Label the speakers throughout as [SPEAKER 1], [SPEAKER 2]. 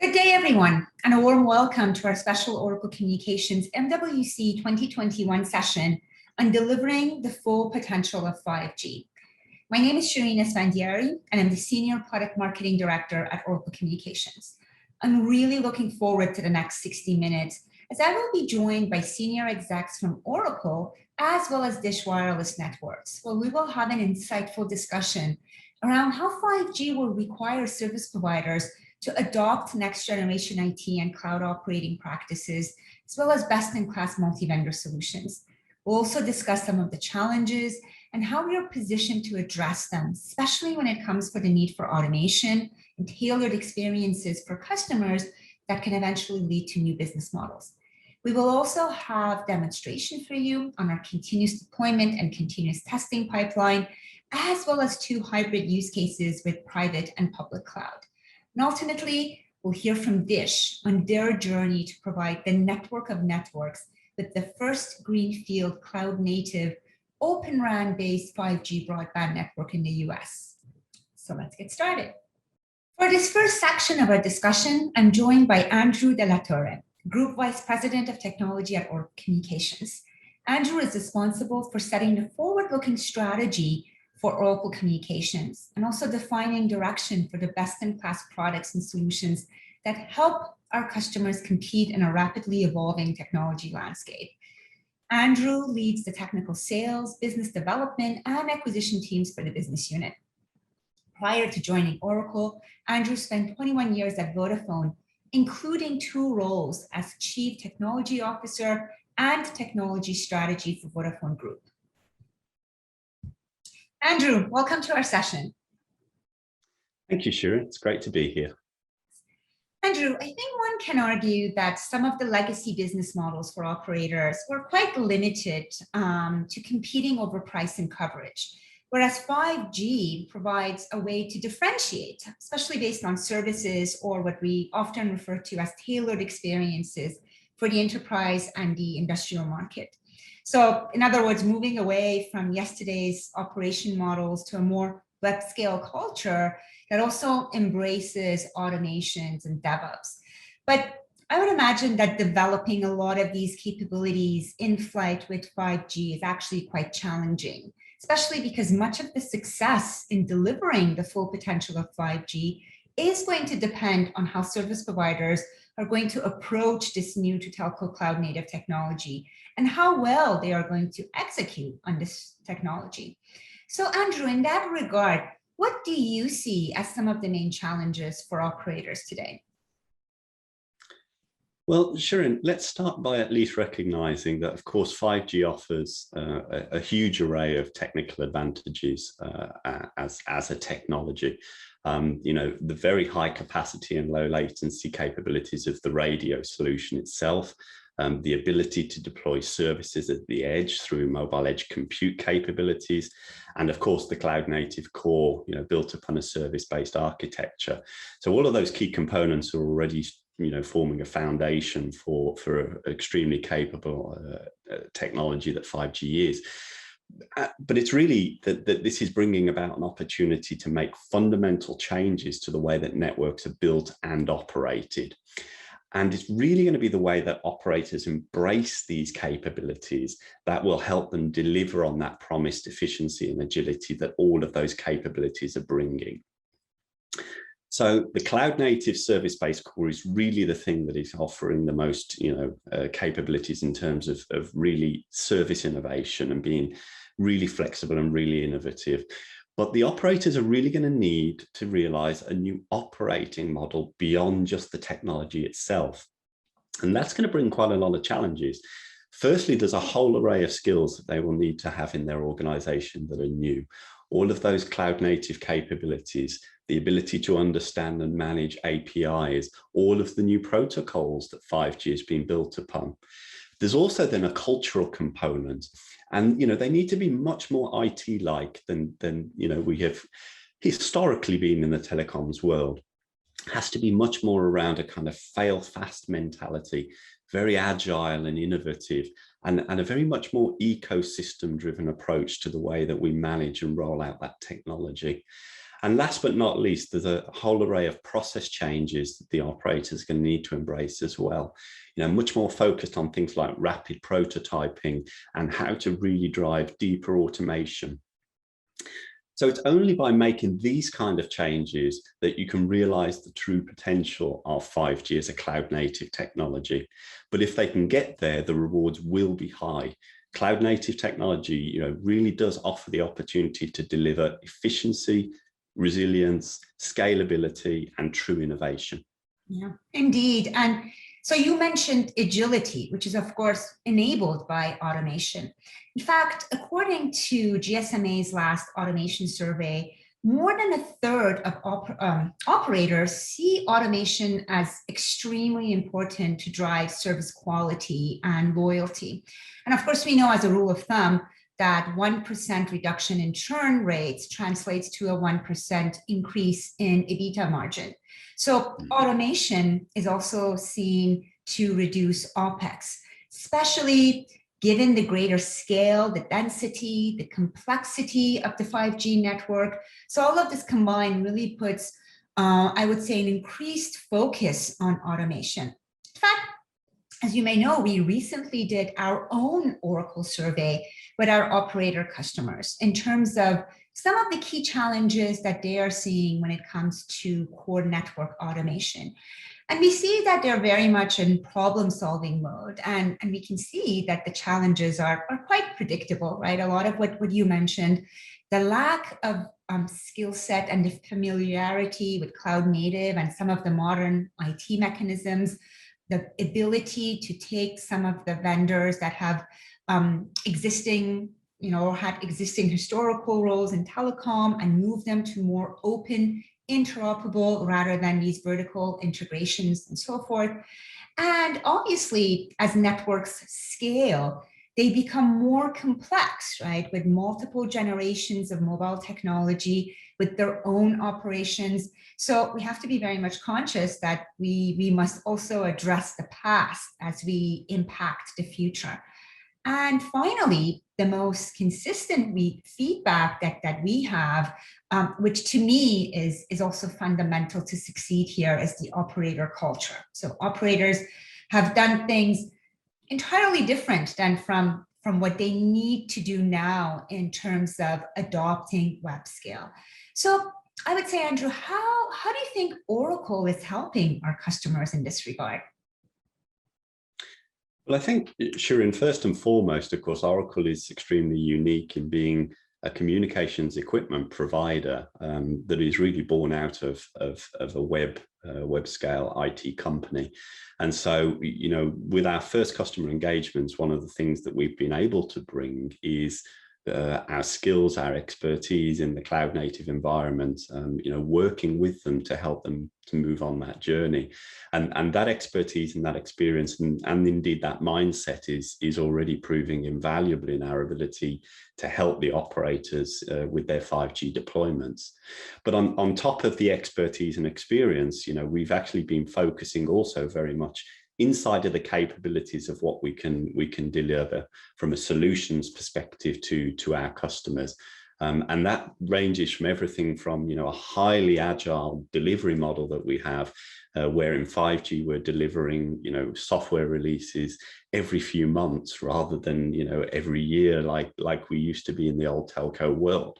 [SPEAKER 1] Good day, everyone, and a warm welcome to our special Oracle Communications MWC 2021 session on delivering the full potential of 5G. My name is Shireen Esfandiari, and I'm the Senior Product Marketing Director at Oracle Communications. I'm really looking forward to the next 60 minutes, as I will be joined by senior execs from Oracle, as well as Dish Wireless Networks, where we will have an insightful discussion around how 5G will require service providers to adopt next generation IT and cloud operating practices, as well as best-in-class multi-vendor solutions. We'll also discuss some of the challenges and how we are positioned to address them, especially when it comes to the need for automation and tailored experiences for customers that can eventually lead to new business models. We will also have demonstration for you on our continuous deployment and continuous testing pipeline, as well as 2 hybrid use cases with private and public cloud. And ultimately, we'll hear from Dish on their journey to provide the network of networks with the first greenfield cloud-native Open RAN-based 5G broadband network in the US. So let's get started. For this first section of our discussion, I'm joined by Andrew de la Torre, Group Vice President of Technology at Oracle Communications. Andrew is responsible for setting the forward-looking strategy for Oracle Communications and also defining direction for the best-in-class products and solutions that help our customers compete in a rapidly evolving technology landscape. Andrew leads the technical sales, business development, and acquisition teams for the business unit. Prior to joining Oracle, Andrew spent 21 years at Vodafone, including 2 roles as Chief Technology Officer and Technology Strategy for Vodafone Group. Andrew, welcome to our session.
[SPEAKER 2] Thank you, Shireen. It's great to be here.
[SPEAKER 1] Andrew, I think one can argue that some of the legacy business models for operators were quite limited to competing over price and coverage, whereas 5G provides a way to differentiate, especially based on services or what we often refer to as tailored experiences for the enterprise and the industrial market. So in other words, moving away from yesterday's operation models to a more web-scale culture that also embraces automations and DevOps. But I would imagine that developing a lot of these capabilities in flight with 5G is actually quite challenging, especially because much of the success in delivering the full potential of 5G is going to depend on how service providers are going to approach this new to telco cloud native technology and how well they are going to execute on this technology. So Andrew, in that regard, what do you see as some of the main challenges for operators today?
[SPEAKER 2] Well, Shireen, let's start by at least recognizing that, of course, 5G offers a huge array of technical advantages as a technology. You know, the very high capacity and low latency capabilities of the radio solution itself, the ability to deploy services at the edge through mobile edge compute capabilities, and of course the cloud native core, you know, built upon a service-based architecture. So all of those key components are already, you know, forming a foundation for extremely capable technology that 5G is. But it's really that this is bringing about an opportunity to make fundamental changes to the way that networks are built and operated. And it's really going to be the way that operators embrace these capabilities that will help them deliver on that promised efficiency and agility that all of those capabilities are bringing. So the cloud native service-based core is really the thing that is offering the most, you know, capabilities in terms of really service innovation and being really flexible and really innovative. But the operators are really going to need to realize a new operating model beyond just the technology itself. And that's going to bring quite a lot of challenges. Firstly, there's a whole array of skills that they will need to have in their organization that are new. All of those cloud native capabilities, the ability to understand and manage APIs, all of the new protocols that 5G has been built upon. There's also then a cultural component, and you know, they need to be much more IT-like than you know, we have historically been in the telecoms world. It has to be much more around a kind of fail-fast mentality, very agile and innovative, and a very much more ecosystem-driven approach to the way that we manage and roll out that technology. And last but not least, there's a whole array of process changes that the operators are going to need to embrace as well. Much more focused on things like rapid prototyping and how to really drive deeper automation. So it's only by making these kind of changes that you can realize the true potential of 5G as a cloud native technology. But if they can get there, the rewards will be high. Cloud native technology, really does offer the opportunity to deliver efficiency, resilience, scalability, and true innovation.
[SPEAKER 1] Yeah, indeed. And so you mentioned agility, which is of course enabled by automation. In fact, according to GSMA's last automation survey, more than a third of operators see automation as extremely important to drive service quality and loyalty. And of course, we know as a rule of thumb that 1% reduction in churn rates translates to a 1% increase in EBITDA margin. So automation is also seen to reduce OpEx, especially given the greater scale, the density, the complexity of the 5G network. So all of this combined really puts, I would say, an increased focus on automation. In fact, as you may know, we recently did our own Oracle survey with our operator customers in terms of some of the key challenges that they are seeing when it comes to core network automation. And we see that they're very much in problem-solving mode, and we can see that the challenges are quite predictable, right? A lot of what you mentioned, the lack of skill set and the familiarity with cloud native and some of the modern IT mechanisms, the ability to take some of the vendors that have existing, or had existing historical roles in telecom and move them to more open, interoperable rather than these vertical integrations and so forth. And obviously, as networks scale, they become more complex, right? With multiple generations of mobile technology, with their own operations. So we have to be very much conscious that we must also address the past as we impact the future. And finally, the most consistent feedback that we have, which to me is also fundamental to succeed here, is the operator culture. So operators have done things entirely different than from what they need to do now in terms of adopting webscale. So I would say, Andrew, how do you think Oracle is helping our customers in this regard?
[SPEAKER 2] Well, I think, Shirin, first and foremost, of course, Oracle is extremely unique in being a communications equipment provider that is really born out of a web scale IT company. And so, with our first customer engagements, one of the things that we've been able to bring is our skills, our expertise in the cloud native environment, working with them to help them to move on that journey. And that expertise and that experience and indeed that mindset is already proving invaluable in our ability to help the operators with their 5G deployments. But on top of the expertise and experience, we've actually been focusing also very much inside of the capabilities of what we can deliver from a solutions perspective to our customers. And that ranges from everything from, a highly agile delivery model that we have, where in 5G we're delivering, software releases every few months rather than, every year like we used to be in the old telco world.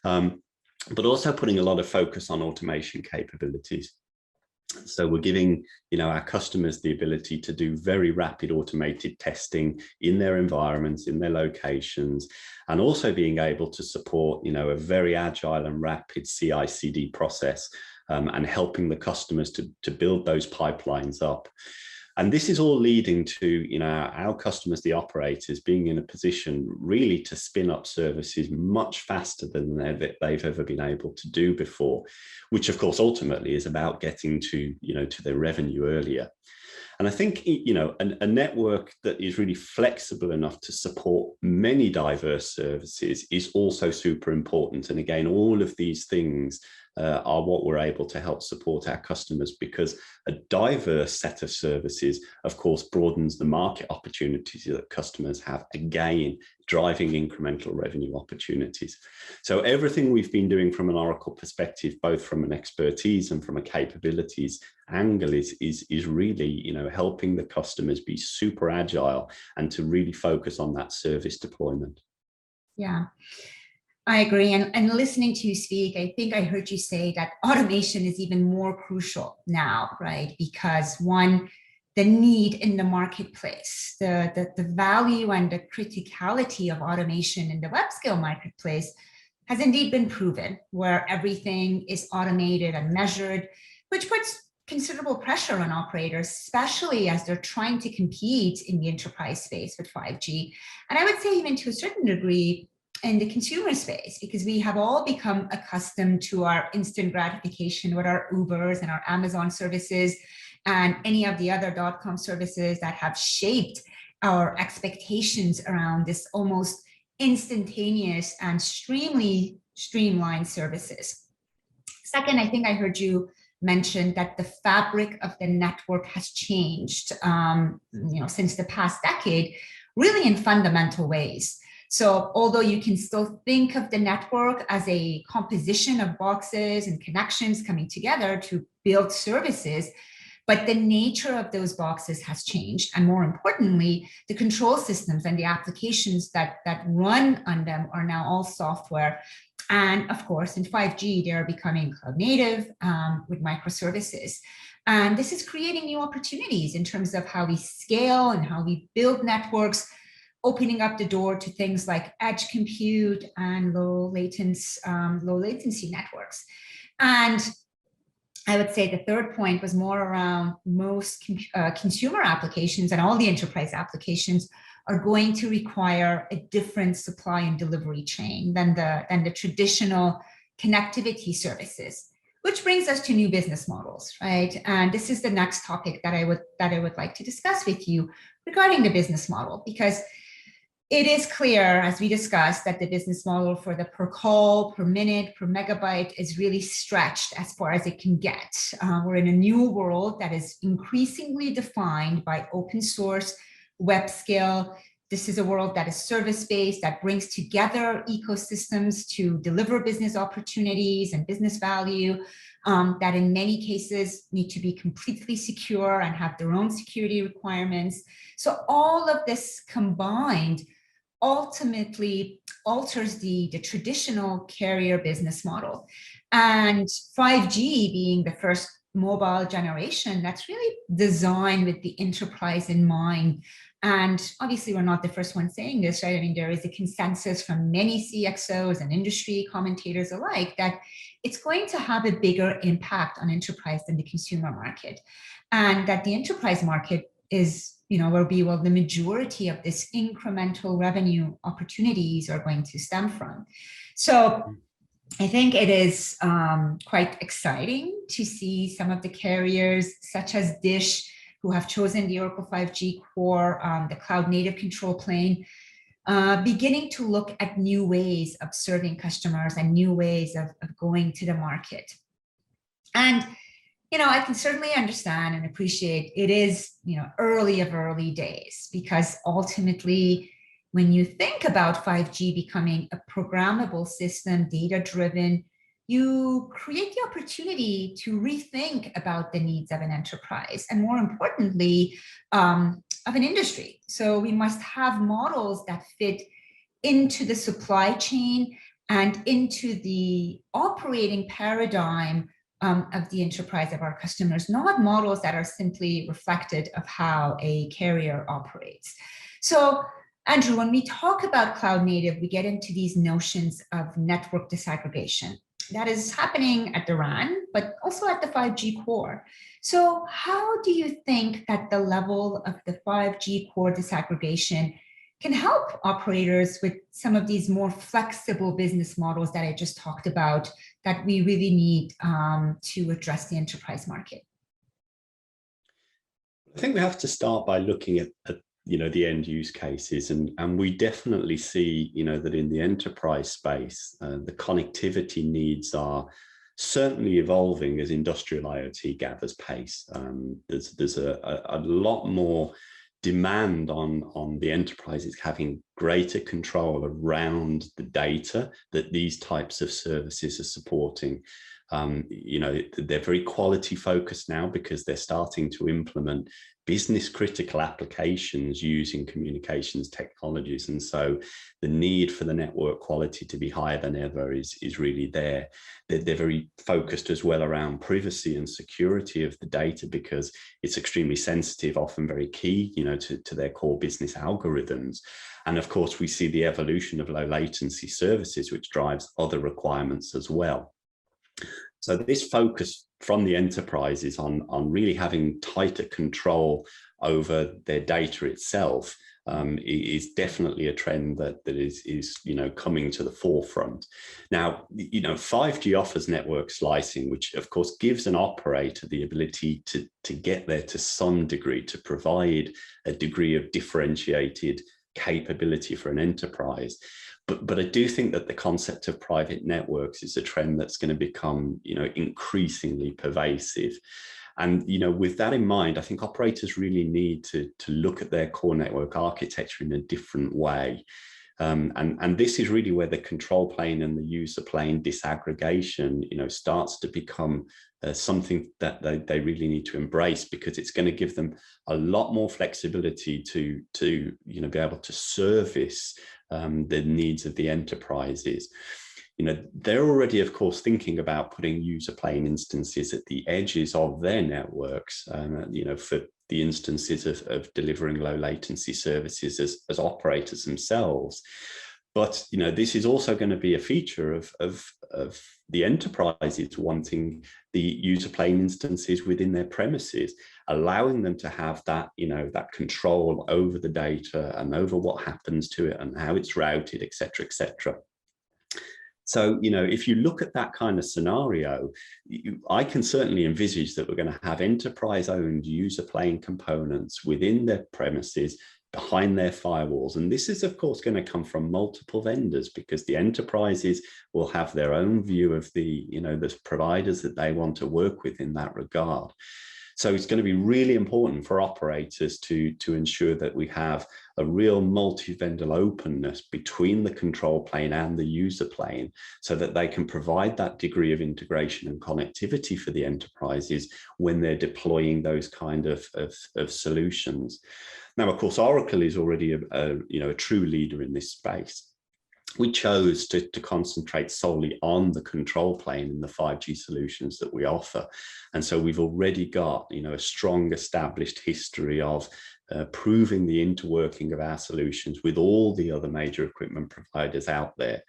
[SPEAKER 2] But also putting a lot of focus on automation capabilities. So we're giving, our customers the ability to do very rapid automated testing in their environments, in their locations, and also being able to support, a very agile and rapid CI/CD process, and helping the customers to build those pipelines up. And this is all leading to, our customers, the operators, being in a position really to spin up services much faster than they've ever been able to do before, which of course ultimately is about getting to, to their revenue earlier. And I think, a network that is really flexible enough to support many diverse services is also super important. And again, all of these things are what we're able to help support our customers, because a diverse set of services, of course, broadens the market opportunities that customers have, again, driving incremental revenue opportunities. So everything we've been doing from an Oracle perspective, both from an expertise and from a capabilities angle, is really, you know, helping the customers be super agile and to really focus on that service deployment.
[SPEAKER 1] Yeah, I agree. And listening to you speak, I think I heard you say that automation is even more crucial now, right? Because one, the need in the marketplace, the value and the criticality of automation in the web scale marketplace has indeed been proven, where everything is automated and measured, which puts considerable pressure on operators, especially as they're trying to compete in the enterprise space with 5G. And I would say even to a certain degree in the consumer space, because we have all become accustomed to our instant gratification with our Ubers and our Amazon services and any of the other .com services that have shaped our expectations around this almost instantaneous and extremely streamlined services. Second, I think I heard you mention that the fabric of the network has changed, since the past decade, really in fundamental ways. So although you can still think of the network as a composition of boxes and connections coming together to build services, but the nature of those boxes has changed. And more importantly, the control systems and the applications that run on them are now all software. And of course, in 5G, they're becoming cloud native with microservices. And this is creating new opportunities in terms of how we scale and how we build networks, opening up the door to things like edge compute and low latency networks. And I would say the third point was more around most consumer applications, and all the enterprise applications are going to require a different supply and delivery chain than the traditional connectivity services, which brings us to new business models, right? And this is the next topic that I would like to discuss with you regarding the business model, because it is clear, as we discussed, that the business model for the per call, per minute, per megabyte is really stretched as far as it can get. We're in a new world that is increasingly defined by open source, web scale. This is a world that is service-based, that brings together ecosystems to deliver business opportunities and business value, that in many cases need to be completely secure and have their own security requirements. So all of this combined ultimately alters the traditional carrier business model. And 5G being the first mobile generation that's really designed with the enterprise in mind. And obviously we're not the first one saying this, right? I mean, there is a consensus from many CXOs and industry commentators alike that it's going to have a bigger impact on enterprise than the consumer market. And that the enterprise market is, where the majority of this incremental revenue opportunities are going to stem from. So I think it is quite exciting to see some of the carriers such as Dish, who have chosen the Oracle 5G core, the cloud native control plane, beginning to look at new ways of serving customers and new ways of going to the market. And I can certainly understand and appreciate it is, early days, because ultimately, when you think about 5G becoming a programmable system, data-driven, you create the opportunity to rethink about the needs of an enterprise, and more importantly, of an industry. So we must have models that fit into the supply chain and into the operating paradigm of the enterprise of our customers, not models that are simply reflected of how a carrier operates. So, Andrew, when we talk about cloud native, we get into these notions of network disaggregation. That is happening at the RAN, but also at the 5G core. So how do you think that the level of the 5G core disaggregation can help operators with some of these more flexible business models that I just talked about that we really need to address the enterprise market?
[SPEAKER 2] I think we have to start by looking at the end use cases, and we definitely see that in the enterprise space, the connectivity needs are certainly evolving as industrial IoT gathers pace. There's a lot more demand on the enterprises having greater control around the data that these types of services are supporting. They're very quality focused now because they're starting to implement business critical applications using communications technologies. And so the need for the network quality to be higher than ever is really there. They're very focused as well around privacy and security of the data because it's extremely sensitive, often very key, to their core business algorithms. And of course, we see the evolution of low latency services, which drives other requirements as well. So this focus from the enterprises on really having tighter control over their data itself is definitely a trend that is coming to the forefront. Now, 5G offers network slicing, which of course gives an operator the ability to get there to some degree, to provide a degree of differentiated capability for an enterprise. But I do think that the concept of private networks is a trend that's going to become, increasingly pervasive. And, with that in mind, I think operators really need to look at their core network architecture in a different way. And this is really where the control plane and the user plane disaggregation, starts to become something that they really need to embrace, because it's going to give them a lot more flexibility to be able to service the needs of the enterprises. They're already, of course, thinking about putting user plane instances at the edges of their networks, for the instances of delivering low latency services as operators themselves. But, this is also going to be a feature of the enterprises wanting the user plane instances within their premises, allowing them to have that, that control over the data and over what happens to it and how it's routed, et cetera, et cetera. So, if you look at that kind of scenario, I can certainly envisage that we're going to have enterprise-owned user plane components within their premises, behind their firewalls. And this is, of course, going to come from multiple vendors, because the enterprises will have their own view of the providers that they want to work with in that regard. So it's going to be really important for operators to ensure that we have a real multi-vendor openness between the control plane and the user plane, so that they can provide that degree of integration and connectivity for the enterprises when they're deploying those kind of solutions. Now, of course, Oracle is already a true leader in this space. We chose to concentrate solely on the control plane in the 5G solutions that we offer. And so we've already got, a strong established history of proving the interworking of our solutions with all the other major equipment providers out there.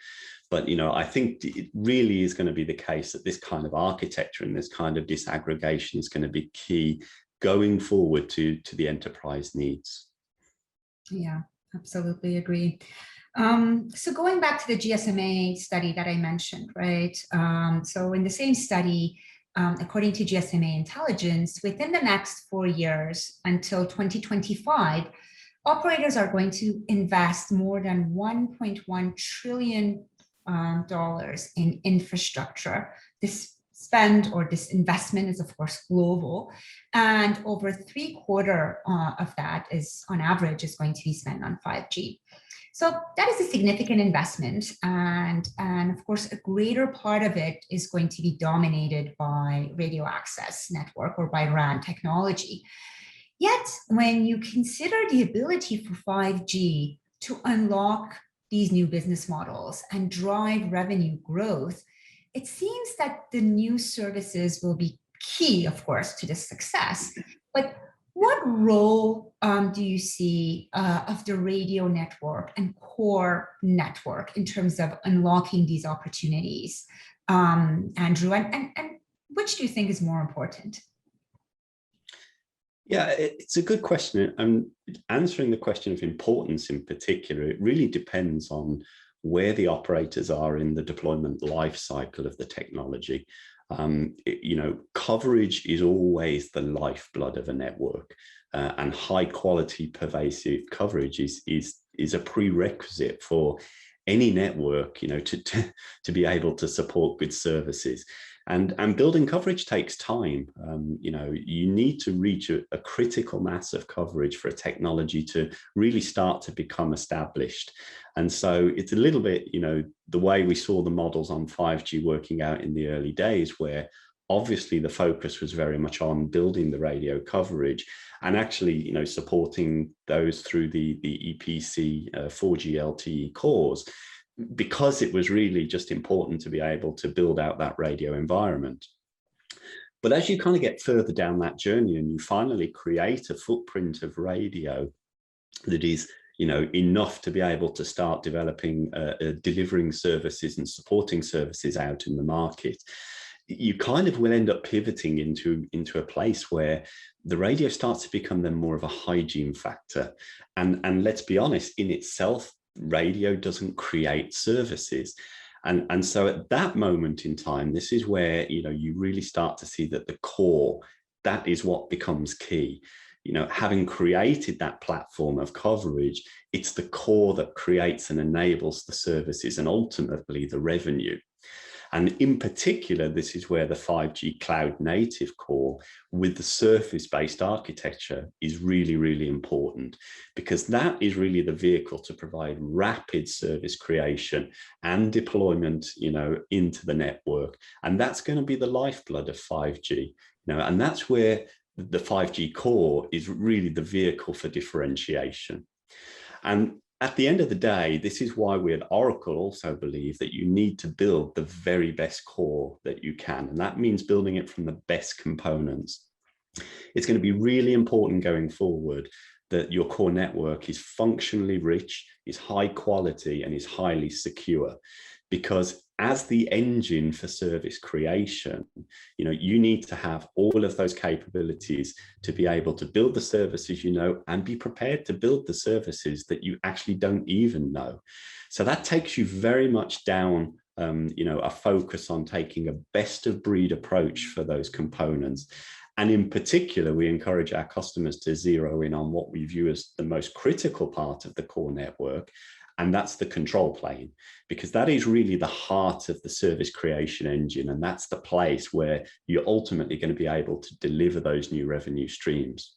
[SPEAKER 2] But, I think it really is going to be the case that this kind of architecture and this kind of disaggregation is going to be key going forward to the enterprise needs.
[SPEAKER 1] Yeah, absolutely agree. So going back to the GSMA study that I mentioned, right? So in the same study, according to GSMA Intelligence, within the next 4 years until 2025, operators are going to invest more than $1.1 trillion in infrastructure. This spend or this investment is, of course, global, and over 3/4 of that is, on average, is going to be spent on 5G. So that is a significant investment, and of course, a greater part of it is going to be dominated by radio access network or by RAN technology. Yet, when you consider the ability for 5G to unlock these new business models and drive revenue growth, it seems that the new services will be key, of course, to this success. But what role do you see of the radio network and core network in terms of unlocking these opportunities, Andrew? And which do you think is more important?
[SPEAKER 2] Yeah, it's a good question. And answering the question of importance in particular, it really depends on where the operators are in the deployment life cycle of the technology. Coverage is always the lifeblood of a network, and high quality pervasive coverage is a prerequisite for any network, to be able to support good services. And building coverage takes time. You know, you need to reach a critical mass of coverage for a technology to really start to become established. And so it's a little bit, you know, the way we saw the models on 5G working out in the early days, where obviously the focus was very much on building the radio coverage and actually, you know, supporting those through the EPC 4G LTE cores, because it was really just important to be able to build out that radio environment. But as you kind of get further down that journey and you finally create a footprint of radio that is, you know, enough to be able to start developing, delivering services and supporting services out in the market, you kind of will end up pivoting into a place where the radio starts to become then more of a hygiene factor. And let's be honest, in itself, radio doesn't create services. And so at that moment in time, this is where, you know, you really start to see that the core, that is what becomes key. You know, having created that platform of coverage, it's the core that creates and enables the services and ultimately the revenue. And in particular, this is where the 5G cloud native core with the surface-based architecture is really, really important, because that is really the vehicle to provide rapid service creation and deployment, you know, into the network. And that's going to be the lifeblood of 5G, you know, and that's where the 5G core is really the vehicle for differentiation. And at the end of the day, this is why we at Oracle also believe that you need to build the very best core that you can. And that means building it from the best components. It's going to be really important going forward that your core network is functionally rich, is high quality, and is highly secure. Because as the engine for service creation, you know, you need to have all of those capabilities to be able to build the services you know, and be prepared to build the services that you actually don't even know. So that takes you very much down, you know, a focus on taking a best of breed approach for those components. And in particular, we encourage our customers to zero in on what we view as the most critical part of the core network, and that's the control plane, because that is really the heart of the service creation engine. And that's the place where you're ultimately going to be able to deliver those new revenue streams.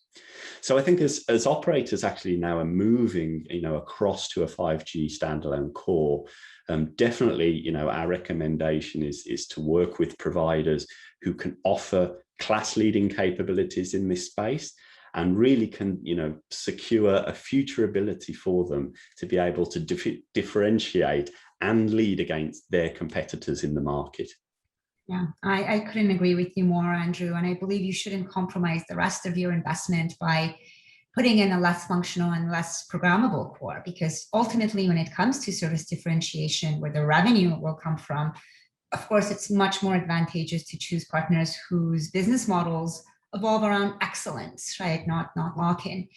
[SPEAKER 2] So I think as operators actually now are moving, you know, across to a 5G standalone core, definitely, you know, our recommendation is to work with providers who can offer class leading capabilities in this space, and really can, you know, secure a future ability for them to be able to differentiate and lead against their competitors in the market.
[SPEAKER 1] Yeah, I couldn't agree with you more, Andrew. And I believe you shouldn't compromise the rest of your investment by putting in a less functional and less programmable core, because ultimately when it comes to service differentiation, where the revenue will come from, of course, it's much more advantageous to choose partners whose business models evolve around excellence, right? Not lock-in.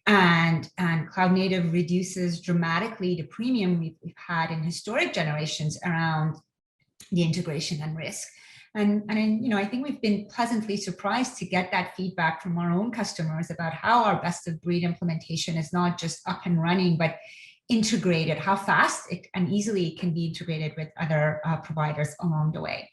[SPEAKER 1] And cloud native reduces dramatically the premium we've had in historic generations around the integration and risk. And you know, I think we've been pleasantly surprised to get that feedback from our own customers about how our best of breed implementation is not just up and running, but integrated, how fast it and easily it can be integrated with other providers along the way.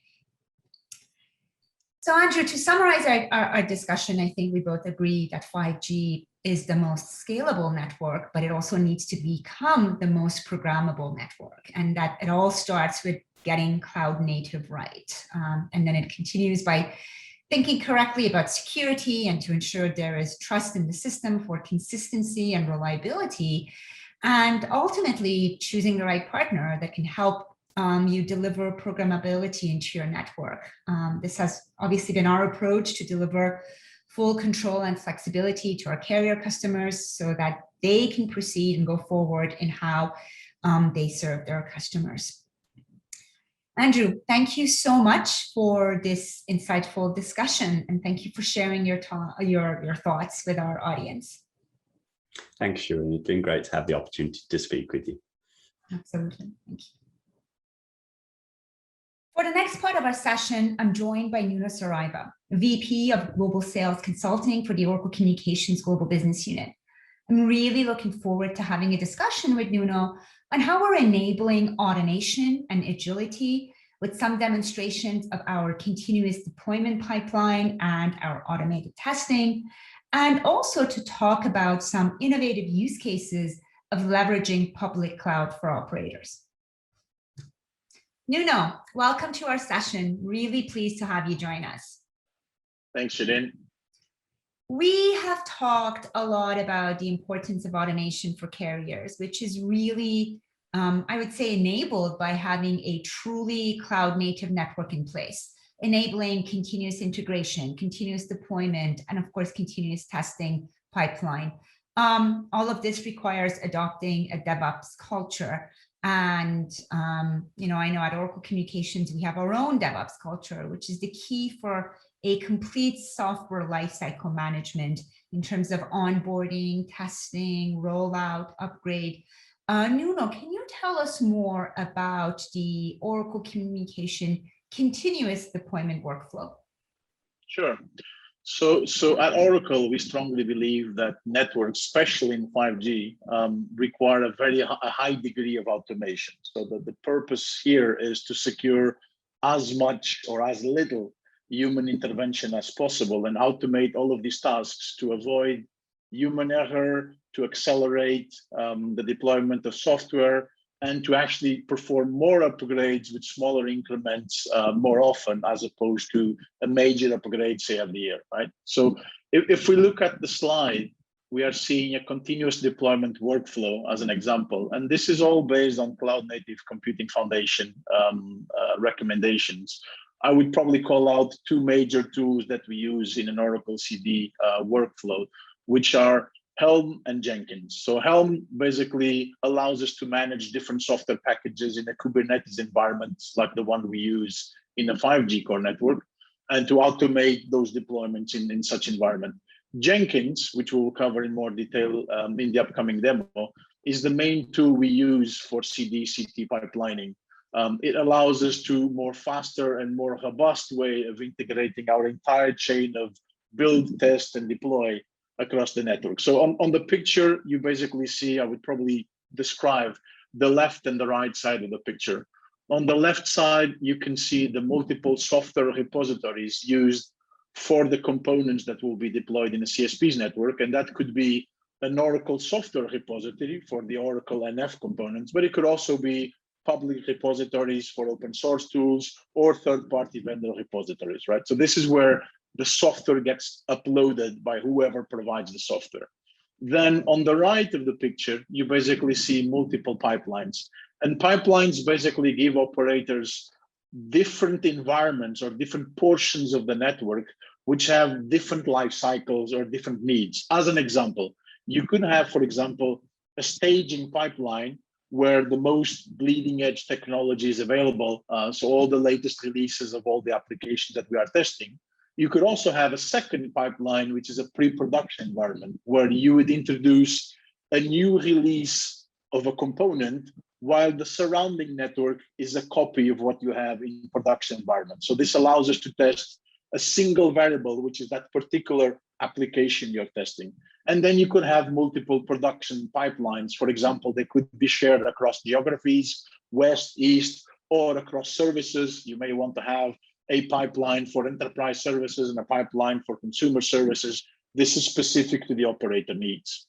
[SPEAKER 1] So Andrew, to summarize our discussion, I think we both agree that 5G is the most scalable network, but it also needs to become the most programmable network, and that it all starts with getting cloud native right. And then it continues by thinking correctly about security and to ensure there is trust in the system for consistency and reliability, and ultimately choosing the right partner that can help you deliver programmability into your network. This has obviously been our approach to deliver full control and flexibility to our carrier customers so that they can proceed and go forward in how they serve their customers. Andrew, thank you so much for this insightful discussion, and thank you for sharing your thoughts with our audience.
[SPEAKER 2] Thanks, Sharon. It's been great to have the opportunity to speak with you.
[SPEAKER 1] Absolutely. Thank you. For the next part of our session, I'm joined by Nuno Saraiva, VP of Global Sales Consulting for the Oracle Communications Global Business Unit. I'm really looking forward to having a discussion with Nuno on how we're enabling automation and agility with some demonstrations of our continuous deployment pipeline and our automated testing, and also to talk about some innovative use cases of leveraging public cloud for operators. Nuno, welcome to our session. Really pleased to have you join us.
[SPEAKER 3] Thanks, Shireen.
[SPEAKER 1] We have talked a lot about the importance of automation for carriers, which is really, I would say, enabled by having a truly cloud-native network in place, enabling continuous integration, continuous deployment, and of course, continuous testing pipeline. All of this requires adopting a DevOps culture. And, I know at Oracle Communications, we have our own DevOps culture, which is the key for a complete software lifecycle management in terms of onboarding, testing, rollout, upgrade. Nuno, can you tell us more about the Oracle Communication continuous deployment workflow?
[SPEAKER 3] Sure. So at Oracle, we strongly believe that networks, especially in 5G, require a high degree of automation. So the purpose here is to secure as much or as little human intervention as possible and automate all of these tasks to avoid human error, to accelerate the deployment of software, and to actually perform more upgrades with smaller increments more often, as opposed to a major upgrade, say, every year, right? So if we look at the slide, we are seeing a continuous deployment workflow as an example. And this is all based on Cloud Native Computing Foundation recommendations. I would probably call out two major tools that we use in an Oracle CD workflow, which are Helm and Jenkins. So Helm basically allows us to manage different software packages in a Kubernetes environment, like the one we use in a 5G core network, and to automate those deployments in such environment. Jenkins, which we'll cover in more detail in the upcoming demo, is the main tool we use for CD/CT pipelining. It allows us to more faster and more robust way of integrating our entire chain of build, test, and deploy across the network. So on the picture, you basically see, I would probably describe the left and the right side of the picture. On the left side, you can see the multiple software repositories used for the components that will be deployed in a CSP's network. And that could be an Oracle software repository for the Oracle NF components, but it could also be public repositories for open source tools or third-party vendor repositories, right? So this is where the software gets uploaded by whoever provides the software. Then on the right of the picture, you basically see multiple pipelines. And pipelines basically give operators different environments or different portions of the network which have different life cycles or different needs. As an example, you could have, for example, a staging pipeline where the most bleeding edge technology is available, so all the latest releases of all the applications that we are testing. You could also have a second pipeline, which is a pre-production environment, where you would introduce a new release of a component while the surrounding network is a copy of what you have in production environment. So this allows us to test a single variable, which is that particular application you're testing. And then you could have multiple production pipelines. For example, they could be shared across geographies, west, east, or across services. You may want to have a pipeline for enterprise services and a pipeline for consumer services. This is specific to the operator needs.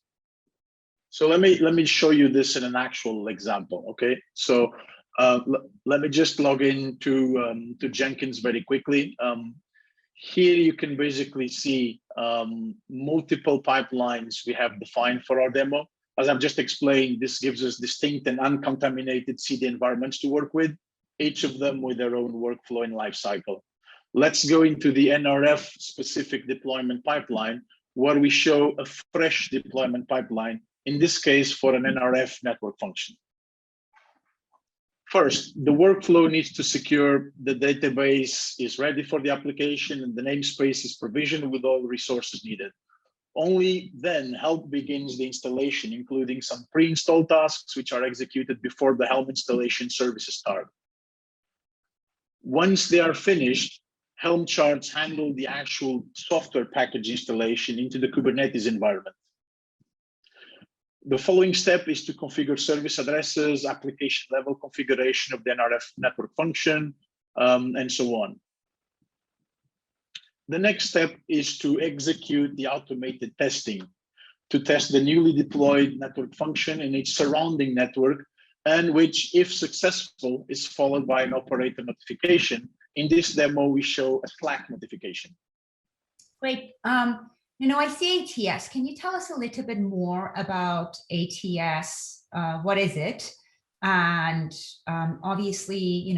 [SPEAKER 3] So let me show you this in an actual example, okay? So let me just log in to Jenkins very quickly. Here you can basically see multiple pipelines we have defined for our demo. As I've just explained, this gives us distinct and uncontaminated CD environments to work with, each of them with their own workflow and lifecycle. Let's go into the NRF specific deployment pipeline, where we show a fresh deployment pipeline, in this case for an NRF network function. First, the workflow needs to secure the database is ready for the application and the namespace is provisioned with all resources needed. Only then Helm begins the installation, including some pre-install tasks which are executed before the Helm installation services start. Once they are finished, Helm charts handle the actual software package installation into the Kubernetes environment. The following step is to configure service addresses, application level configuration of the NRF network function, and so on. The next step is to execute the automated testing to test the newly deployed network function in its surrounding network, and which, if successful, is followed by an operator notification. In this demo, we show a Slack notification.
[SPEAKER 1] Great. I see ATS. Can you tell us a little bit more about ATS? What is it? And obviously,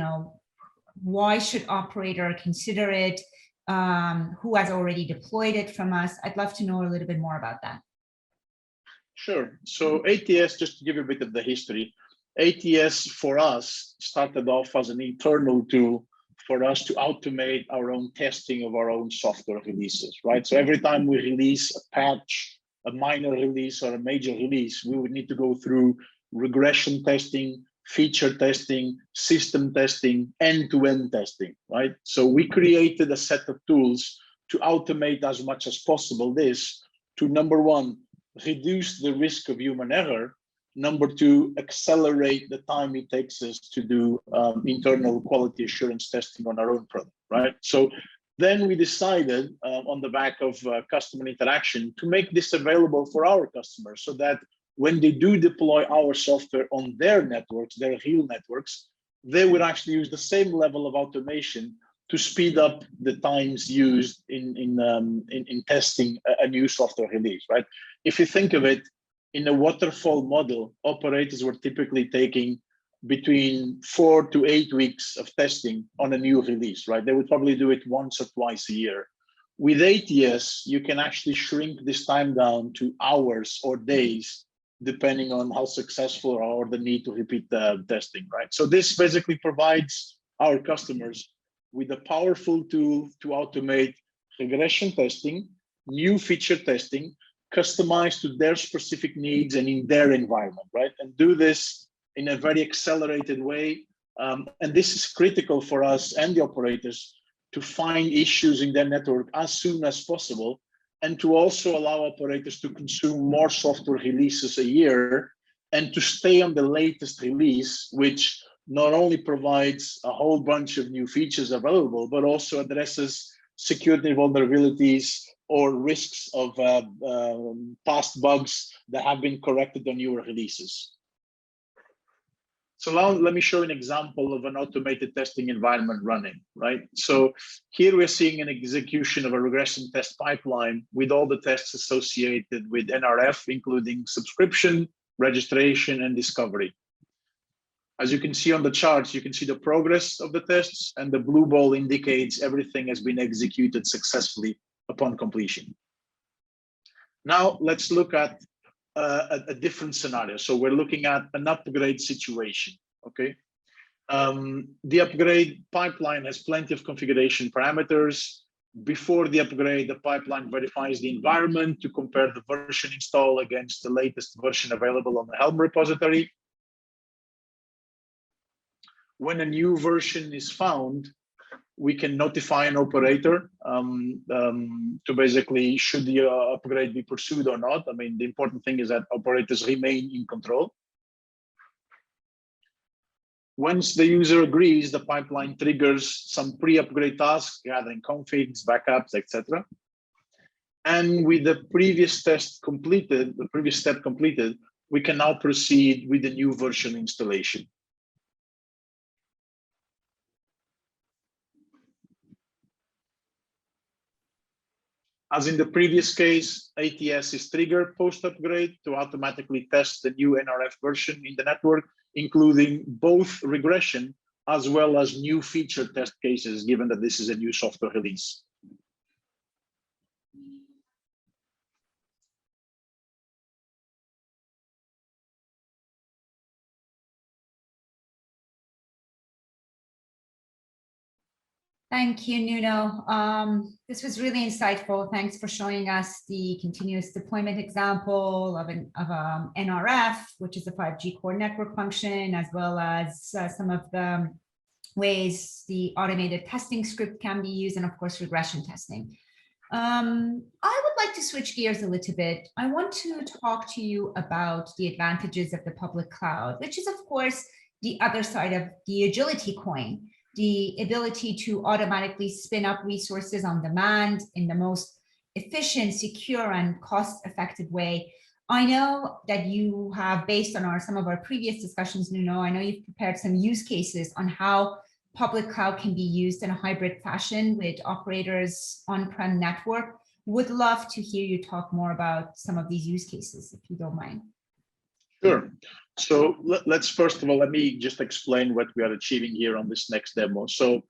[SPEAKER 1] why should operator consider it? Who has already deployed it from us? I'd love to know a little bit more about that.
[SPEAKER 3] Sure. So ATS, just to give you a bit of the history, ATS for us started off as an internal tool for us to automate our own testing of our own software releases, right? So every time we release a patch, a minor release or a major release, we would need to go through regression testing, feature testing, system testing, end-to-end testing, right? So we created a set of tools to automate as much as possible this to, number one, reduce the risk of human error. Number two, accelerate the time it takes us to do internal quality assurance testing on our own product, right? So then we decided on the back of customer interaction to make this available for our customers so that when they do deploy our software on their networks, their real networks, they would actually use the same level of automation to speed up the times used in testing a new software release, right? If you think of it, in a waterfall model, operators were typically taking between 4 to 8 weeks of testing on a new release, right? They would probably do it once or twice a year. With ATS, you can actually shrink this time down to hours or days, depending on how successful or the need to repeat the testing, right? So this basically provides our customers with a powerful tool to automate regression testing, new feature testing, customized to their specific needs and in their environment, right? And do this in a very accelerated way. And this is critical for us and the operators to find issues in their network as soon as possible, and to also allow operators to consume more software releases a year and to stay on the latest release, which not only provides a whole bunch of new features available, but also addresses security vulnerabilities or risks of past bugs that have been corrected on newer releases. So now let me show an example of an automated testing environment running, right? So here we're seeing an execution of a regression test pipeline with all the tests associated with NRF, including subscription, registration, and discovery. As you can see on the charts, you can see the progress of the tests, and the blue ball indicates everything has been executed successfully upon completion. Now let's look at a different scenario. So we're looking at an upgrade situation, okay? The upgrade pipeline has plenty of configuration parameters. Before the upgrade, the pipeline verifies the environment to compare the version installed against the latest version available on the Helm repository. When a new version is found, we can notify an operator to basically should the upgrade be pursued or not. I mean, the important thing is that operators remain in control. Once the user agrees, the pipeline triggers some pre-upgrade tasks, gathering configs, backups, etc. And with the previous test completed, the previous step completed, we can now proceed with the new version installation. As in the previous case, ATS is triggered post-upgrade to automatically test the new NRF version in the network, including both regression as well as new feature test cases, given that this is a new software release.
[SPEAKER 1] Thank you, Nuno. This was really insightful. Thanks for showing us the continuous deployment example of NRF, which is a 5G core network function, as well as some of the ways the automated testing script can be used, and of course, regression testing. I would like to switch gears a little bit. I want to talk to you about the advantages of the public cloud, which is, of course, the other side of the agility coin. the ability to automatically spin up resources on demand in the most efficient, secure, and cost-effective way. I know that you have, based on some of our previous discussions, Nuno, I know you've prepared some use cases on how public cloud can be used in a hybrid fashion with operators on-prem network. Would love to hear you talk more about some of these use cases, if you don't mind.
[SPEAKER 3] Sure. So let's first of all, let me just explain what we are achieving here on this next demo. So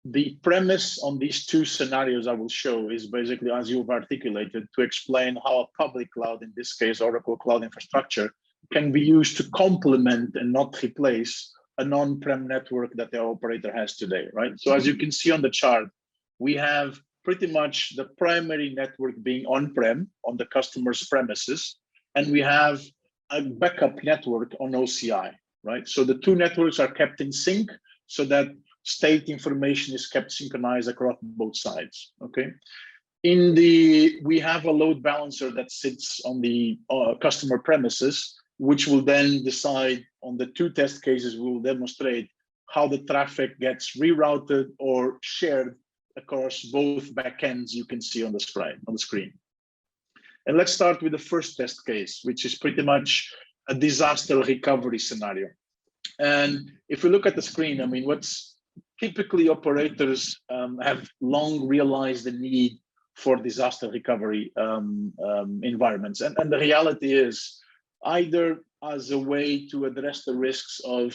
[SPEAKER 3] the premise on these two scenarios I will show is basically, as you've articulated, to explain how a public cloud, in this case, Oracle Cloud Infrastructure, can be used to complement and not replace a non-prem network that the operator has today, right? So as you can see on the chart, we have pretty much the primary network being on-prem on the customer's premises, and we have a backup network on OCI, right? So the two networks are kept in sync so that state information is kept synchronized across both sides, okay? We have a load balancer that sits on the customer premises, which will then decide on the two test cases, we will demonstrate how the traffic gets rerouted or shared across both backends you can see on the screen. And let's start with the first test case, which is pretty much a disaster recovery scenario. And if we look at the screen, I mean, what's typically operators have long realized the need for disaster recovery environments. And the reality is either as a way to address the risks of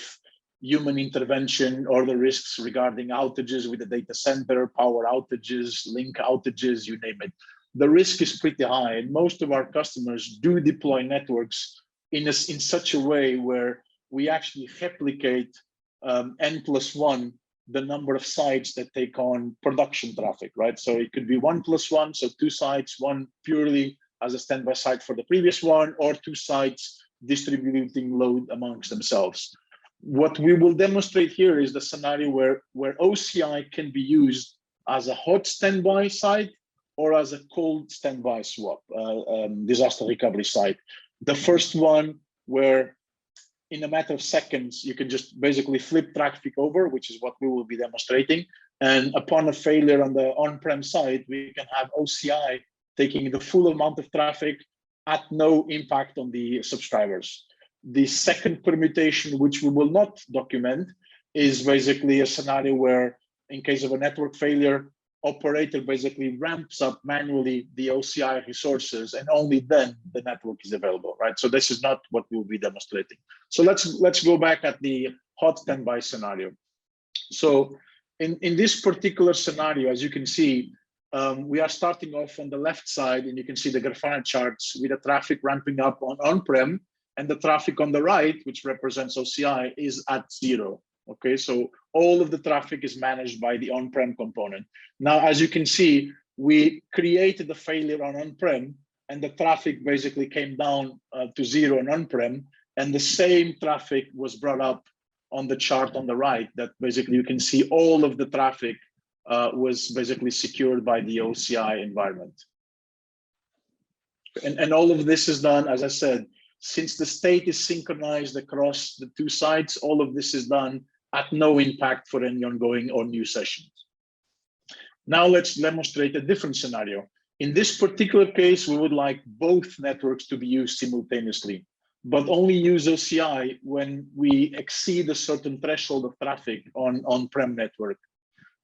[SPEAKER 3] human intervention or the risks regarding outages with the data center, power outages, link outages, you name it. The risk is pretty high, and most of our customers do deploy networks in such a way where we actually replicate N+1 the number of sites that take on production traffic, right? So it could be 1+1, so two sites, one purely as a standby site for the previous one, or two sites distributing load amongst themselves. What we will demonstrate here is the scenario where OCI can be used as a hot standby site or as a cold standby swap, disaster recovery site. The first one where in a matter of seconds, you can just basically flip traffic over, which is what we will be demonstrating. And upon a failure on the on-prem side, we can have OCI taking the full amount of traffic at no impact on the subscribers. The second permutation, which we will not document, is basically a scenario where in case of a network failure, operator basically ramps up manually the OCI resources, and only then the network is available, right? So this is not what we'll be demonstrating. So let's go back at the hot standby scenario. So in this particular scenario, as you can see, we are starting off on the left side, and you can see the Grafana charts with the traffic ramping up on-prem, and the traffic on the right, which represents OCI, is at 0. Okay, so all of the traffic is managed by the on-prem component. Now, as you can see, we created the failure on on-prem, and the traffic basically came down to 0 on on-prem, and the same traffic was brought up on the chart on the right, that basically you can see all of the traffic was basically secured by the OCI environment. And all of this is done, as I said, since the state is synchronized across the two sites, all of this is done at no impact for any ongoing or new sessions. Now let's demonstrate a different scenario. In this particular case, we would like both networks to be used simultaneously, but only use OCI when we exceed a certain threshold of traffic on on-prem network.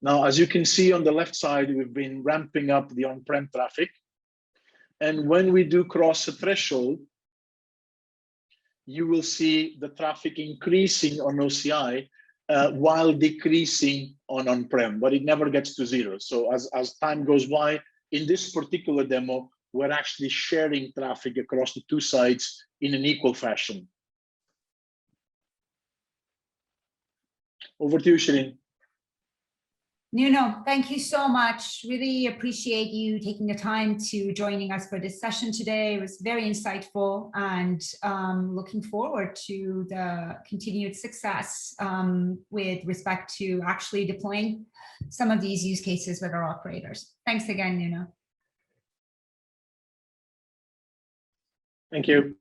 [SPEAKER 3] Now, as you can see on the left side, we've been ramping up the on-prem traffic. And when we do cross a threshold, you will see the traffic increasing on OCI while decreasing on on-prem, but it never gets to 0. So as time goes by, in this particular demo, we're actually sharing traffic across the two sites in an equal fashion. Over to you, Shireen.
[SPEAKER 1] Nuno, thank you so much. Really appreciate you taking the time to joining us for this session today. It was very insightful, and looking forward to the continued success with respect to actually deploying some of these use cases with our operators. Thanks again, Nuno.
[SPEAKER 3] Thank you.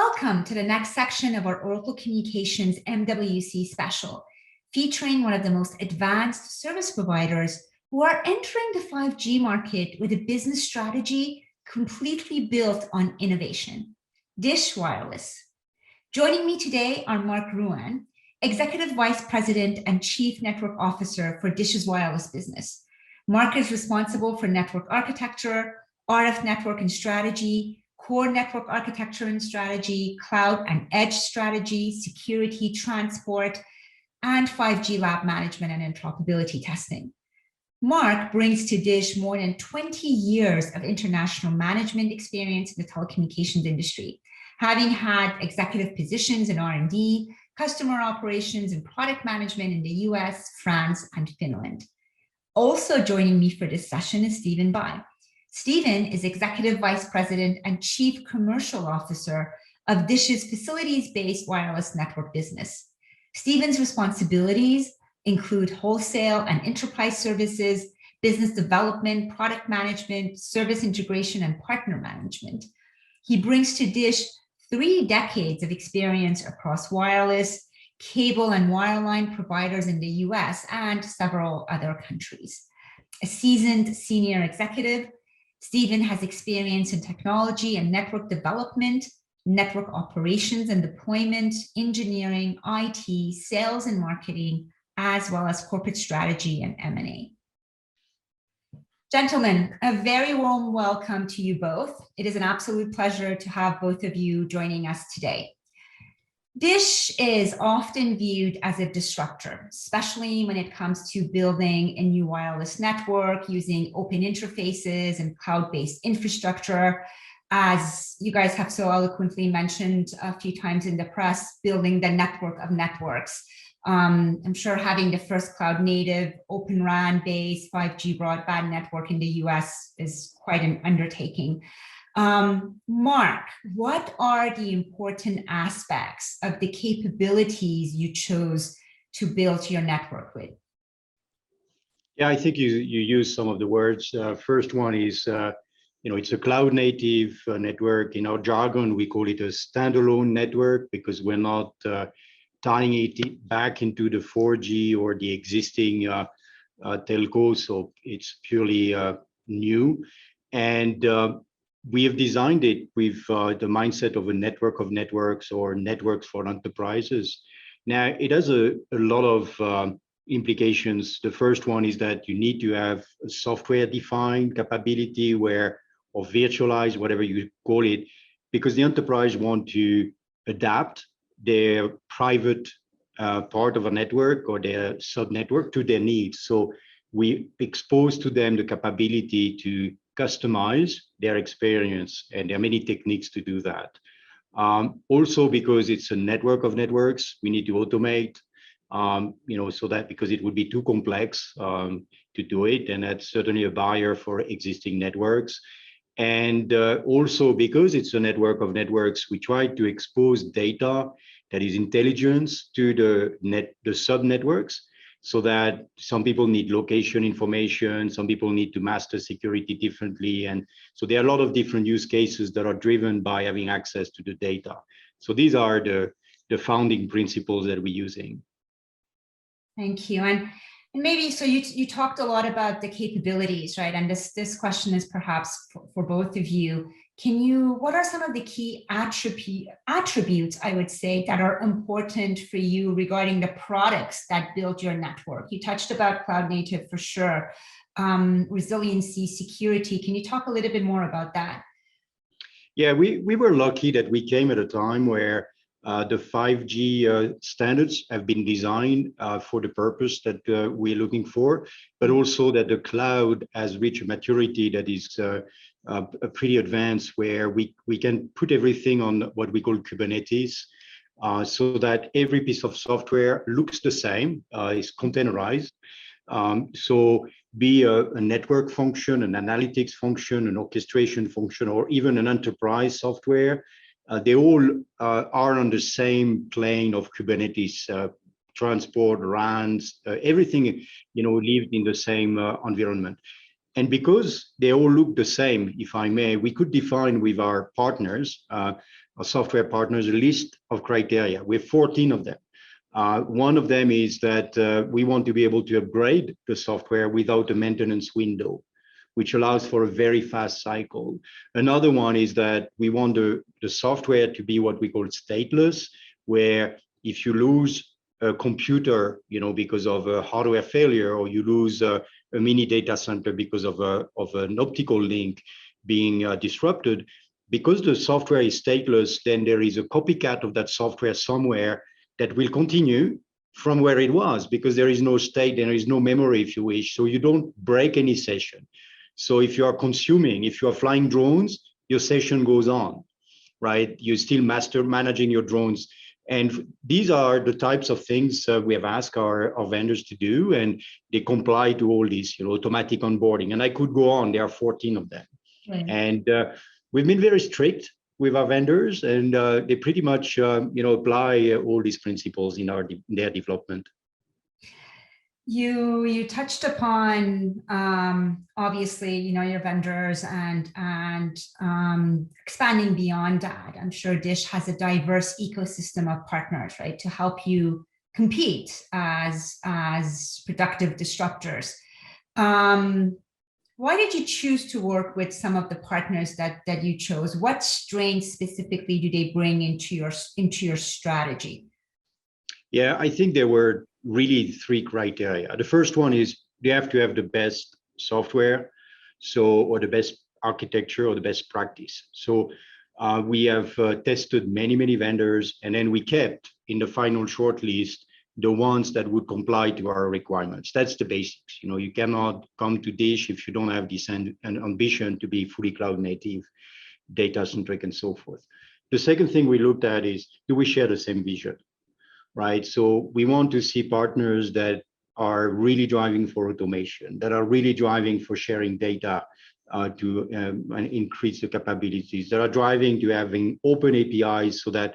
[SPEAKER 1] Welcome to the next section of our Oracle Communications MWC special, featuring one of the most advanced service providers who are entering the 5G market with a business strategy completely built on innovation, Dish Wireless. Joining me today are Mark Ruan, Executive Vice President and Chief Network Officer for Dish's wireless business. Mark is responsible for network architecture, RF network and strategy, core network architecture and strategy, cloud and edge strategy, security, transport, and 5G lab management and interoperability testing. Mark brings to Dish more than 20 years of international management experience in the telecommunications industry, having had executive positions in R&D, customer operations, and product management in the US, France, and Finland. Also joining me for this session is Stephen Bai. Stephen is Executive Vice President and Chief Commercial Officer of Dish's facilities-based wireless network business. Stephen's responsibilities include wholesale and enterprise services, business development, product management, service integration, and partner management. He brings to Dish 3 decades of experience across wireless, cable, and wireline providers in the US and several other countries. A seasoned senior executive, Stephen has experience in technology and network development, network operations and deployment, engineering, IT, sales and marketing, as well as corporate strategy and M&A. Gentlemen, a very warm welcome to you both. It is an absolute pleasure to have both of you joining us today. Dish is often viewed as a disruptor, especially when it comes to building a new wireless network using open interfaces and cloud-based infrastructure. As you guys have so eloquently mentioned a few times in the press, building the network of networks. I'm sure having the first cloud native open RAN based 5G broadband network in the US is quite an undertaking. Mark, what are the important aspects of the capabilities you chose to build your network with?
[SPEAKER 4] Yeah, I think you use some of the words. First one is, it's a cloud native network. In our jargon, we call it a standalone network because we're not tying it back into the 4G or the existing telco. So it's purely new. And we have designed it with the mindset of a network of networks or networks for enterprises. Now, it has a lot of implications. The first one is that you need to have a software-defined capability or virtualize, whatever you call it, because the enterprise want to adapt their private part of a network or their sub-network to their needs. So we expose to them the capability to customize their experience, and there are many techniques to do that. Also, because it's a network of networks, we need to automate, so that because it would be too complex to do it, and that's certainly a barrier for existing networks. And also because it's a network of networks, we try to expose data that is intelligence to the sub-networks, so that some people need location information, some people need to master security differently. And so there are a lot of different use cases that are driven by having access to the data. So these are the founding principles that we're using.
[SPEAKER 1] Thank you. And maybe, so you talked a lot about the capabilities, right? And this question is perhaps for both of you. What are some of the key attributes, I would say, that are important for you regarding the products that build your network? You touched about cloud native for sure, resiliency, security. Can you talk a little bit more about that?
[SPEAKER 4] Yeah, we were lucky that we came at a time where the 5G standards have been designed for the purpose that we're looking for, but also that the cloud has reached a maturity that is pretty advanced, where we can put everything on what we call Kubernetes, so that every piece of software looks the same, is containerized. So be a network function, an analytics function, an orchestration function, or even an enterprise software, they all are on the same plane of Kubernetes, transport, RANs, everything, lived in the same environment. And because they all look the same, if I may, we could define with our partners our software partners a list of criteria. We have 14 of them. One of them is that we want to be able to upgrade the software without a maintenance window, which allows for a very fast cycle. Another one is that we want the software to be what we call stateless, where if you lose a computer, because of a hardware failure, or you lose a mini data center because of an optical link being disrupted, because the software is stateless, then there is a copycat of that software somewhere that will continue from where it was, because there is no state, there is no memory, if you wish, so you don't break any session. So if you are flying drones, your session goes on, right? You're still managing your drones. And these are the types of things we have asked our vendors to do, and they comply to all these, automatic onboarding. And I could go on, there are 14 of them. Right. And we've been very strict with our vendors, and they pretty much, apply all these principles in their development.
[SPEAKER 1] You touched upon obviously, your vendors and expanding beyond that. I'm sure Dish has a diverse ecosystem of partners, right, to help you compete as productive disruptors. Why did you choose to work with some of the partners that you chose? What strengths specifically do they bring into your strategy?
[SPEAKER 4] Yeah, I think there were really 3 criteria. The first one is they have to have the best software, or the best architecture, or the best practice. So we have tested many vendors, and then we kept in the final shortlist the ones that would comply to our requirements. That's the basics. You cannot come to Dish if you don't have this ambition to be fully cloud native, data centric, and so forth. The second thing we looked at is, do we share the same vision? Right. So we want to see partners that are really driving for automation, that are really driving for sharing data to increase the capabilities, that are driving to having open APIs so that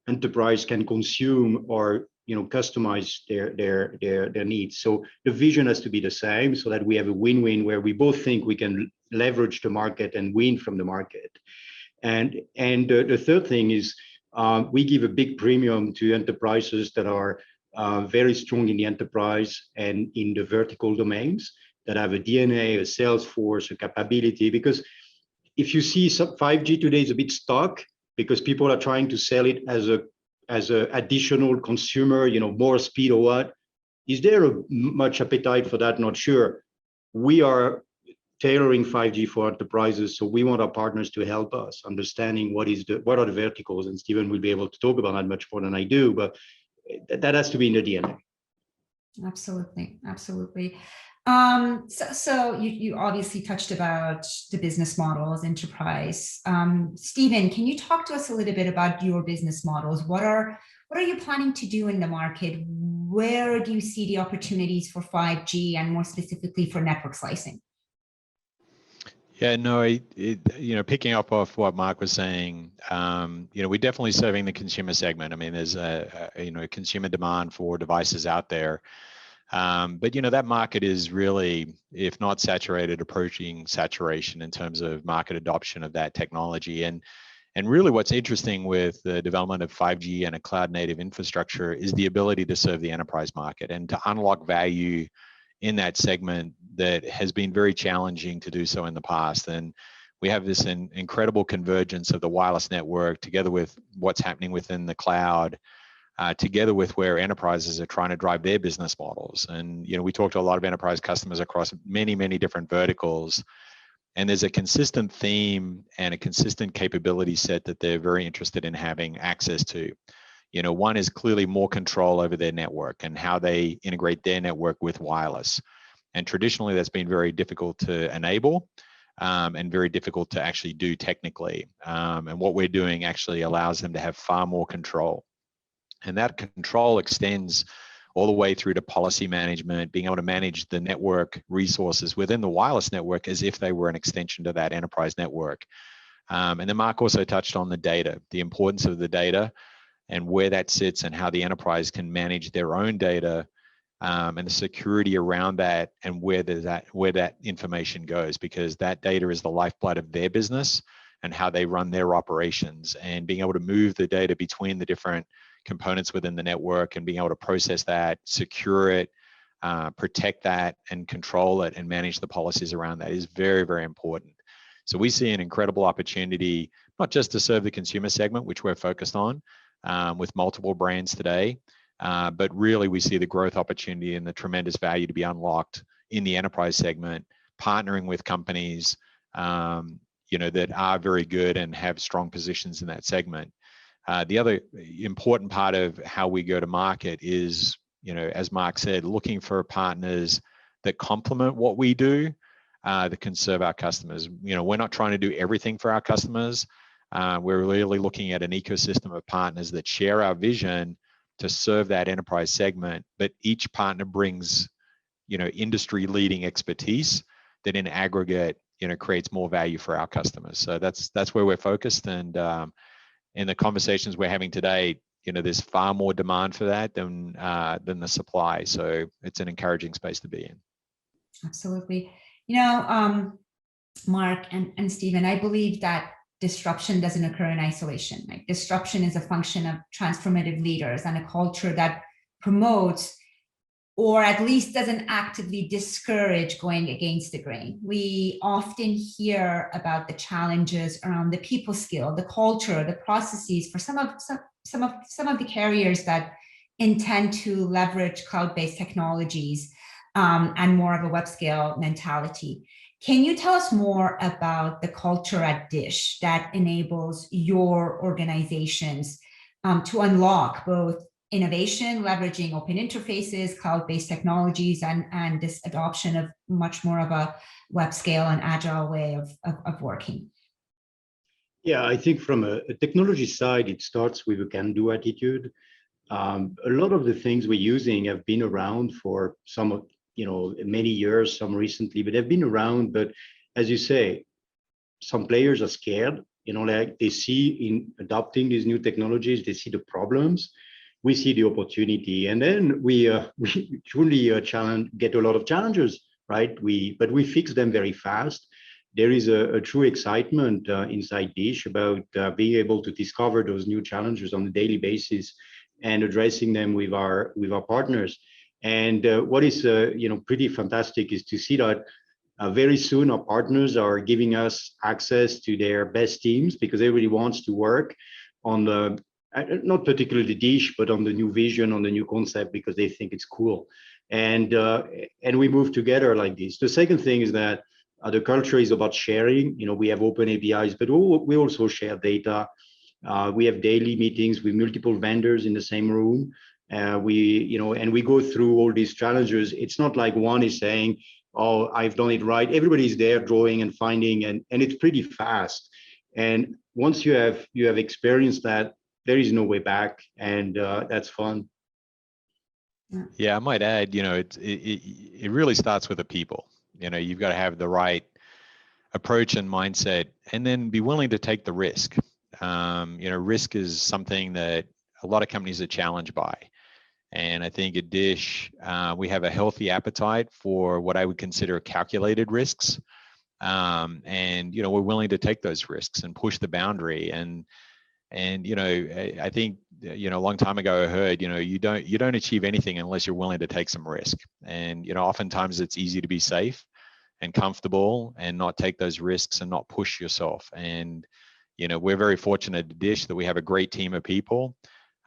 [SPEAKER 4] enterprise can consume or customize their needs. So the vision has to be the same, so that we have a win-win where we both think we can leverage the market and win from the market. And the third thing is, we give a big premium to enterprises that are very strong in the enterprise and in the vertical domains, that have a DNA, a sales force, a capability. Because if you see 5G today is a bit stuck, because people are trying to sell it as a additional consumer, more speed or what. Is there much appetite for that? Not sure. We are tailoring 5G for enterprises, so we want our partners to help us understanding what are the verticals, and Stephen will be able to talk about that much more than I do, but that has to be in the DNA.
[SPEAKER 1] Absolutely. So you obviously touched about the business models, enterprise. Stephen, can you talk to us a little bit about your business models? What are you planning to do in the market? Where do you see the opportunities for 5G, and more specifically for network slicing?
[SPEAKER 5] Yeah, no, picking up off what Mark was saying, we're definitely serving the consumer segment. I mean, there's a consumer demand for devices out there. But that market is really, if not saturated, approaching saturation in terms of market adoption of that technology. And really what's interesting with the development of 5G and a cloud native infrastructure is the ability to serve the enterprise market and to unlock value in that segment that has been very challenging to do so in the past. And we have this incredible convergence of the wireless network together with what's happening within the cloud, together with where enterprises are trying to drive their business models. And we talk to a lot of enterprise customers across many different verticals, and there's a consistent theme and a consistent capability set that they're very interested in having access to. One is clearly more control over their network and how they integrate their network with wireless. And traditionally, that's been very difficult to enable and very difficult to actually do technically. And what we're doing actually allows them to have far more control. And that control extends all the way through to policy management, being able to manage the network resources within the wireless network as if they were an extension to that enterprise network. And then Mark also touched on the data, the importance of the data, and where that sits and how the enterprise can manage their own data and the security around that, and where that information goes, because that data is the lifeblood of their business, and how they run their operations, and being able to move the data between the different components within the network and being able to process that, secure it, protect that, and control it and manage the policies around that is very, very important. So we see an incredible opportunity, not just to serve the consumer segment, which we're focused on with multiple brands today, but really we see the growth opportunity and the tremendous value to be unlocked in the enterprise segment, partnering with companies that are very good and have strong positions in that segment. The other important part of how we go to market is, as Mark said, looking for partners that complement what we do, that can serve our customers. We're not trying to do everything for our customers. We're really looking at an ecosystem of partners that share our vision to serve that enterprise segment, but each partner brings, industry-leading expertise that in aggregate, creates more value for our customers. So that's where we're focused, and in the conversations we're having today, there's far more demand for that than the supply. So it's an encouraging space to be in.
[SPEAKER 1] Absolutely. Mark and Stephen, I believe that disruption doesn't occur in isolation. Like, disruption is a function of transformative leaders and a culture that promotes, or at least doesn't actively discourage, going against the grain. We often hear about the challenges around the people skill, the culture, the processes for some of the carriers that intend to leverage cloud-based technologies and more of a web scale mentality. Can you tell us more about the culture at DISH that enables your organizations to unlock both innovation, leveraging open interfaces, cloud-based technologies, and this adoption of much more of a web scale and agile way of working?
[SPEAKER 4] Yeah, I think from a technology side, it starts with a can-do attitude. A lot of the things we're using have been around for many years, some recently, but they've been around. But as you say, some players are scared, like they see in adopting these new technologies, they see the problems. We see the opportunity, and then we truly get a lot of challenges, right? But we fix them very fast. There is a true excitement inside DISH about being able to discover those new challenges on a daily basis and addressing them with our partners. And what is pretty fantastic is to see that very soon our partners are giving us access to their best teams, because everybody wants to work on the not particularly DISH, but on the new vision, on the new concept, because they think it's cool. And we move together like this. The second thing is that the culture is about sharing. We have open APIs, but we also share data. We have daily meetings with multiple vendors in the same room. And we go through all these challenges. It's not like one is saying, "Oh, I've done it right." Everybody's there drawing and finding, and it's pretty fast. And once you have experienced that, there is no way back, and that's fun.
[SPEAKER 5] Yeah, I might add, it really starts with the people. You've got to have the right approach and mindset, and then be willing to take the risk. Risk is something that a lot of companies are challenged by. And I think at DISH, we have a healthy appetite for what I would consider calculated risks. And we're willing to take those risks and push the boundary. And I think a long time ago I heard you don't achieve anything unless you're willing to take some risk. And oftentimes it's easy to be safe and comfortable and not take those risks and not push yourself. And we're very fortunate at DISH that we have a great team of people.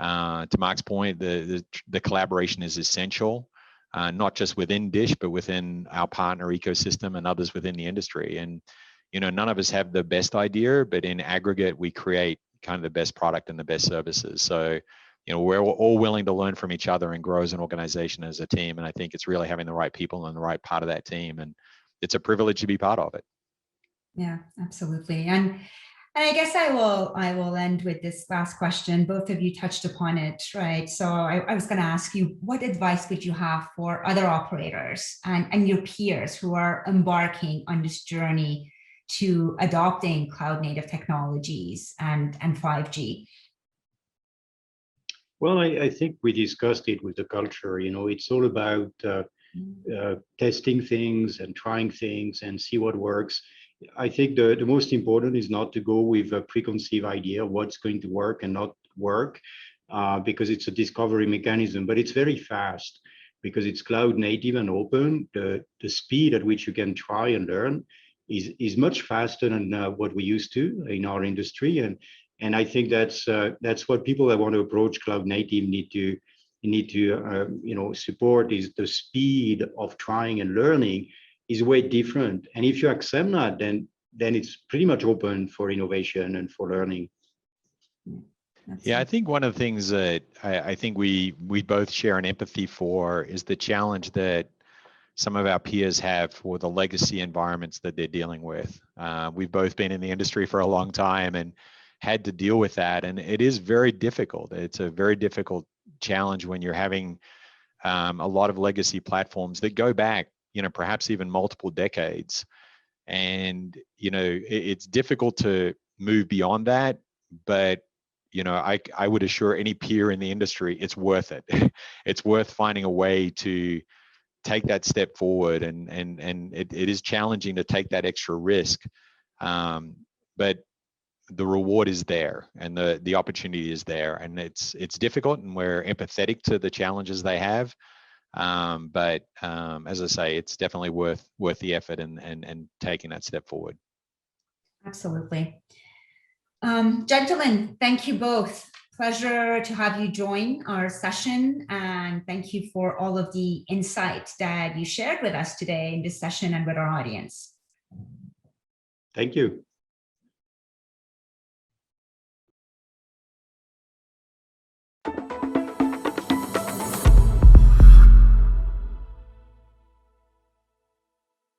[SPEAKER 5] To Mark's point, the collaboration is essential, not just within DISH, but within our partner ecosystem and others within the industry. And none of us have the best idea, but in aggregate, we create kind of the best product and the best services. So, we're all willing to learn from each other and grow as an organization, as a team. And I think it's really having the right people in the right part of that team. And it's a privilege to be part of it.
[SPEAKER 1] Yeah, absolutely. And I guess I will end with this last question. Both of you touched upon it, right? So I was going to ask you, what advice would you have for other operators and your peers who are embarking on this journey to adopting cloud native technologies and 5G?
[SPEAKER 4] Well, I think we discussed it with the culture. It's all about testing things and trying things and see what works. I think the most important is not to go with a preconceived idea of what's going to work and not work, because it's a discovery mechanism, but it's very fast because it's cloud native and open. The speed at which you can try and learn is much faster than what we used to in our industry. And I think that's what people that want to approach cloud native need to support, is the speed of trying and learning is way different. And if you accept that, then it's pretty much open for innovation and for learning.
[SPEAKER 5] Yeah, I think one of the things that I think we both share an empathy for is the challenge that some of our peers have for the legacy environments that they're dealing with. We've both been in the industry for a long time and had to deal with that, and it is very difficult. It's a very difficult challenge when you're having a lot of legacy platforms that go back, perhaps even multiple decades. And, it's difficult to move beyond that, but I would assure any peer in the industry, it's worth it. It's worth finding a way to take that step forward, and it is challenging to take that extra risk, but the reward is there and the opportunity is there, and it's difficult, and we're empathetic to the challenges they have, but as I say, it's definitely worth the effort and taking that step forward.
[SPEAKER 1] Absolutely. Gentlemen, thank you both. Pleasure to have you join our session, and thank you for all of the insights that you shared with us today in this session and with our audience.
[SPEAKER 4] Thank you.